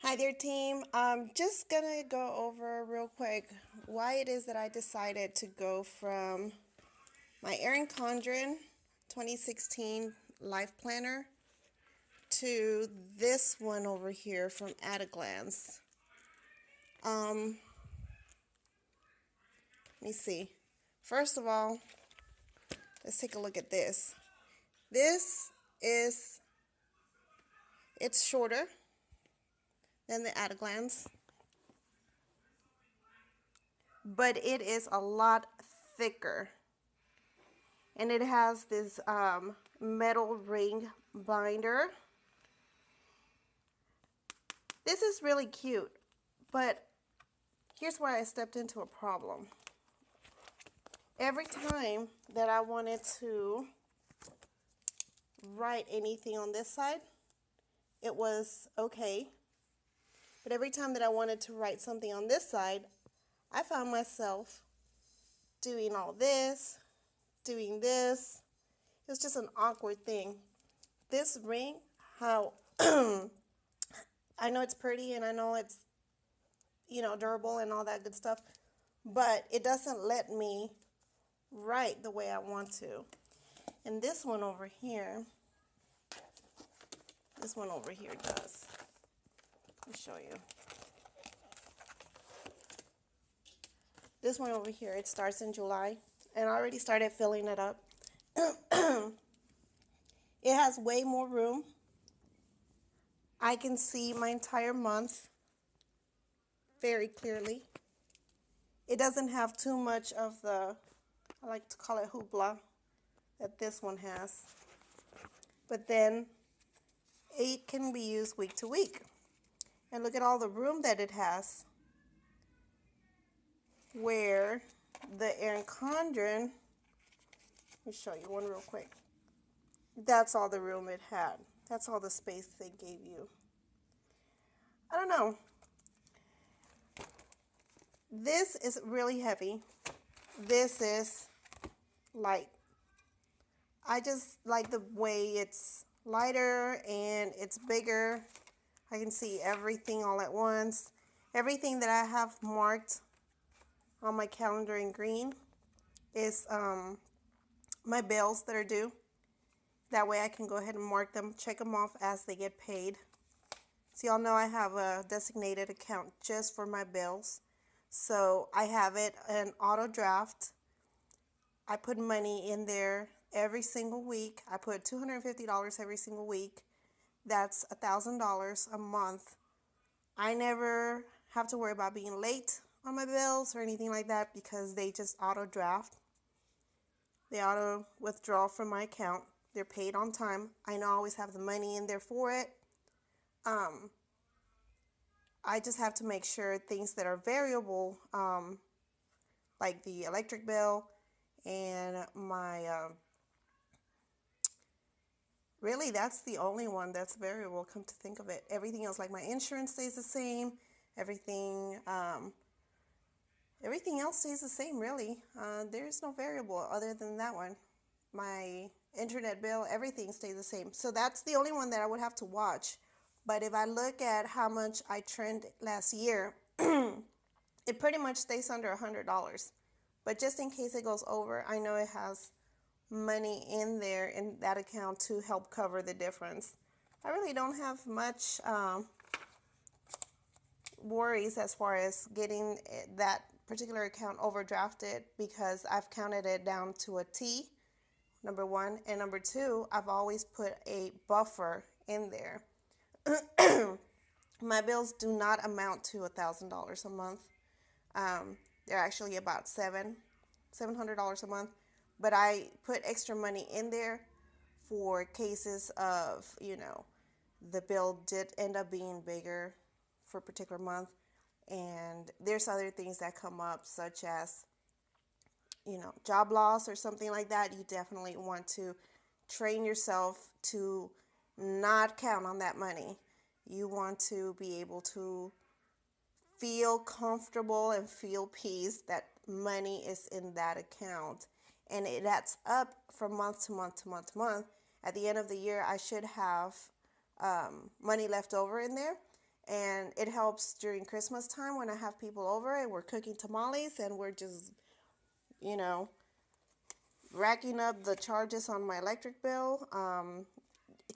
Hi there, team. I'm just gonna go over real quick why it is that I decided to go from my Erin Condren 2016 Life Planner to this one over here from At a Glance. Um, Let me see. First of all, let's take a look at this. This is it's shorter than the At a Glance, but it is a lot thicker. And it has this metal ring binder. This is really cute, but here's where I stepped into a problem. Every time that I wanted to write anything on this side, it was okay. But every time that I wanted to write something on this side, I found myself doing all this, doing this. It was just an awkward thing. This ring, how I know it's pretty and I know it's, durable and all that good stuff, but it doesn't let me write the way I want to. And this one over here does. Let me show you. This one over here, it starts in July, and I already started filling it up. It has way more room. I can see my entire month very clearly. It doesn't have too much of the, I like to call it hoopla, that this one has. But then it can be used week to week. And look at all the room that it has. Where the Erin Condren, let me show you one real quick. That's all the room it had. That's all the space they gave you. I don't know. This is really heavy. This is light. I just like the way it's lighter and it's bigger. I can see everything all at once. Everything that I have marked on my calendar in green is my bills that are due. That way I can go ahead and mark them, check them off as they get paid. So y'all know I have a designated account just for my bills. So I have it an auto draft. I put money in there every single week. I put $250 every single week. That's $1,000 a month. I never have to worry about being late on my bills or anything like that because they just auto draft. They auto withdraw from my account. They're paid on time. I know I always have the money in there for it. I just have to make sure things that are variable, like the electric bill and my, really that's the only one that's variable, come to think of it. Everything else, like my insurance stays the same. Everything else stays the same, really. There's no variable other than that one. My internet bill, everything stays the same. So that's the only one that I would have to watch. But if I look at how much I trended last year, it pretty much stays under $100. But just in case it goes over, I know it has money in there in that account to help cover the difference. I really don't have much worries as far as getting that particular account overdrafted because I've counted it down to a T, number one. And number two, I've always put a buffer in there. My bills do not amount to $1,000 a month. They're actually about $700 a month. But I put extra money in there for cases of, the bill did end up being bigger for a particular month. And there's other things that come up, such as, job loss or something like that. You definitely want to train yourself to not count on that money. You want to be able to feel comfortable and feel peace that money is in that account. And it adds up from month to month to month to month. At the end of the year, I should have money left over in there. And it helps during Christmas time when I have people over and we're cooking tamales and we're just, you know, racking up the charges on my electric bill.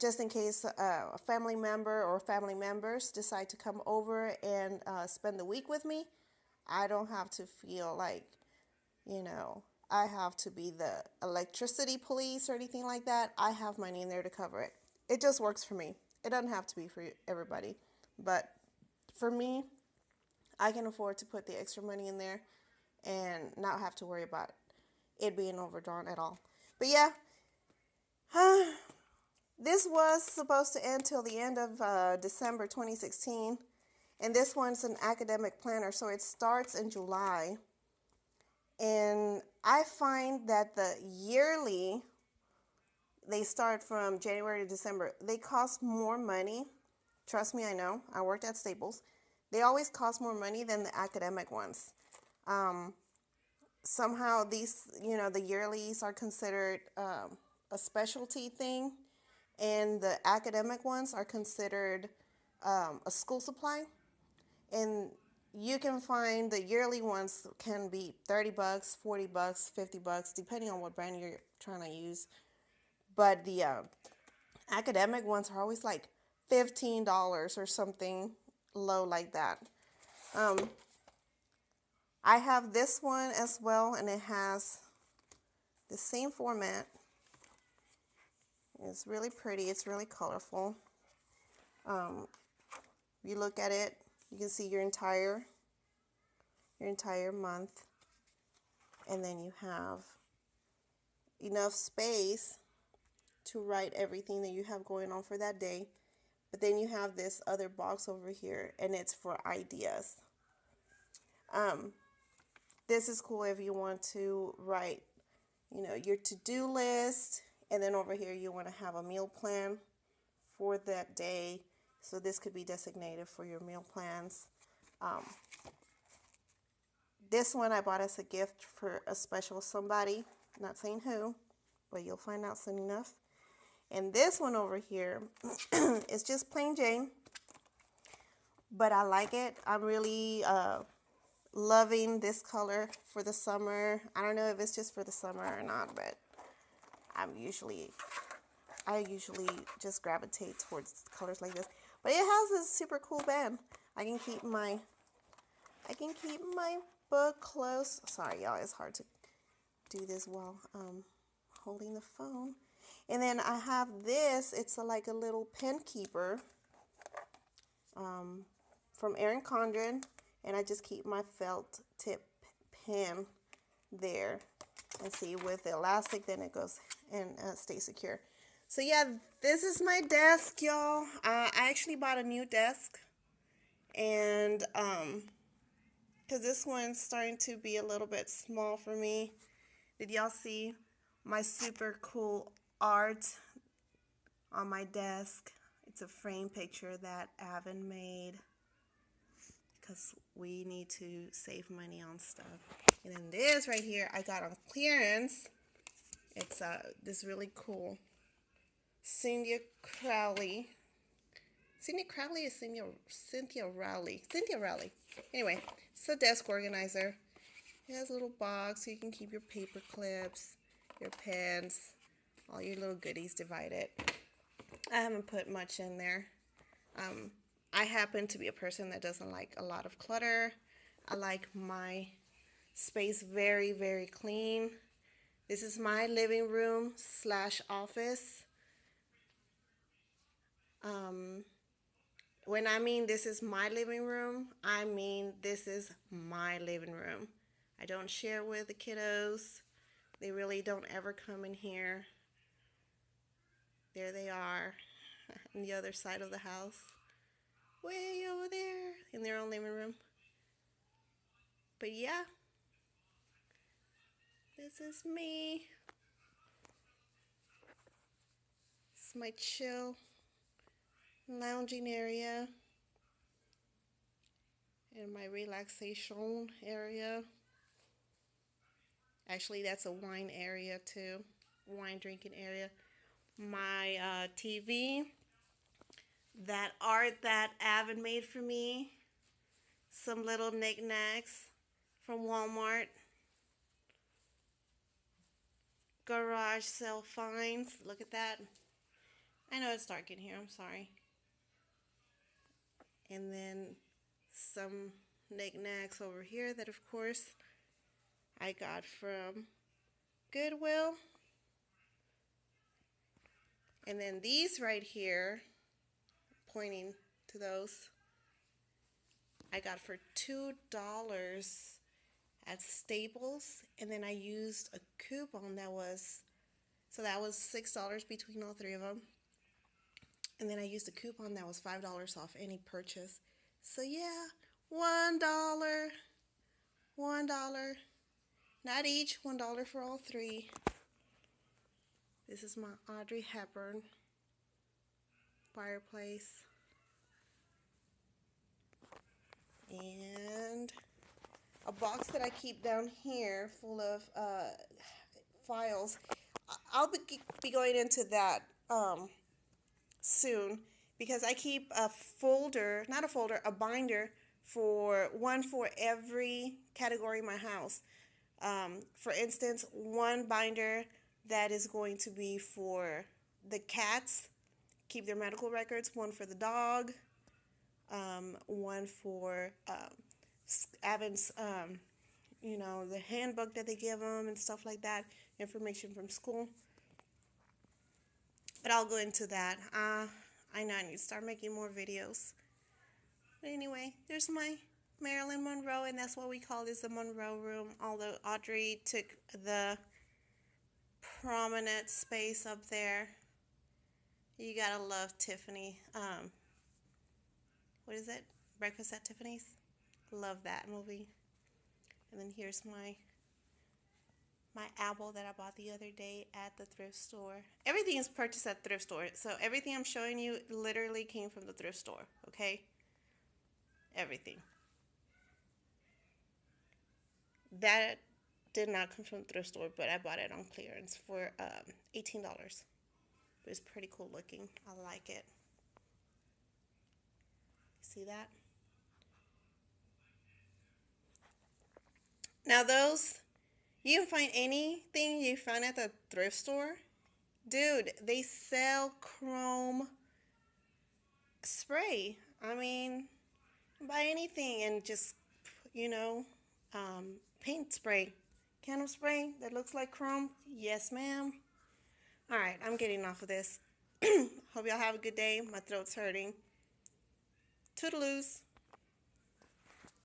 Just in case a family member or family members decide to come over and spend the week with me, I don't have to feel like, you know, I have to be the electricity police or anything like that. I have money in there to cover it. It just works for me. It doesn't have to be for everybody. But for me, I can afford to put the extra money in there and not have to worry about it being overdrawn at all. But yeah, this was supposed to end till the end of December 2016. And this one's an academic planner, so it starts in July. And I find that the yearly, they start from January to December, they cost more money. Trust me, I know. I worked at Staples. They always cost more money than the academic ones. Somehow these, the yearlies are considered a specialty thing, and the academic ones are considered a school supply. And you can find the yearly ones can be $30, $40, $50, depending on what brand you're trying to use. But the academic ones are always like $15 or something low like that. I have this one as well, and it has the same format. It's really pretty. It's really colorful. You look at it, you can see your entire month, and then you have enough space to write everything that you have going on for that day. But then you have this other box over here, and it's for ideas. This is cool if you want to write, your to-do list, and then over here you want to have a meal plan for that day. So this could be designated for your meal plans. This one I bought as a gift for a special somebody, not saying who, but you'll find out soon enough. And this one over here is just plain Jane, but I like it. I'm really loving this color for the summer. I don't know if it's just for the summer or not, but I usually just gravitate towards colors like this. But it has this super cool band. I can keep my book close. Sorry, y'all, it's hard to do this while holding the phone. And then I have this. It's like a little pen keeper from Erin Condren, and I just keep my felt tip pen there. And see, with the elastic, then it goes and stays secure. So yeah, this is my desk, y'all. I actually bought a new desk, and because this one's starting to be a little bit small for me. Did y'all see my super cool art on my desk? It's a frame picture that Avon made, because we need to save money on stuff. And then this right here I got on clearance. It's this really cool Cynthia Crowley is Cynthia Rowley. Anyway, it's a desk organizer. It has a little box so you can keep your paper clips, your pens, all your little goodies divided. I haven't put much in there. I happen to be a person that doesn't like a lot of clutter. I like my space very, very clean. This is my living room / office. When I mean this is my living room, I mean this is my living room. I don't share with the kiddos. They really don't ever come in here. There they are on the other side of the house, way over there in their own living room. But yeah, this is me. It's my chill lounging area and my relaxation area. Actually, that's a wine area too, wine drinking area. My TV, that art that Avon made for me. Some little knickknacks from Walmart. Garage sale finds. Look at that. I know it's dark in here. I'm sorry. And then some knickknacks over here that, of course, I got from Goodwill. And then these right here, pointing to those, I got for $2 at Staples. And then I used a coupon that was, so that was $6 between all three of them. And then I used a coupon that was $5 off any purchase. So yeah, $1. $1. Not each, $1 for all three. This is my Audrey Hepburn fireplace. And a box that I keep down here full of files. I'll be going into that soon, because I keep a folder, not a folder, a binder for one for every category in my house. For instance, one binder that is going to be for the cats, keep their medical records, one for the dog, one for Avon's, the handbook that they give them and stuff like that, information from school. But I'll go into that. I know I need to start making more videos. But anyway, there's my Marilyn Monroe, and that's what we call this, the Monroe room. Although Audrey took the prominent space up there. You gotta love Tiffany. What is it? Breakfast at Tiffany's? Love that movie. And then here's my apple that I bought the other day at the thrift store. Everything is purchased at the thrift store. So everything I'm showing you literally came from the thrift store, okay? Everything. That did not come from the thrift store, but I bought it on clearance for $18. It was pretty cool looking. I like it. See that? Now those, you can find anything you find at the thrift store. Dude, they sell chrome spray. I mean, buy anything and just, paint spray. Can of spray that looks like chrome? Yes, ma'am. All right, I'm getting off of this. Hope y'all have a good day. My throat's hurting. Toodaloos.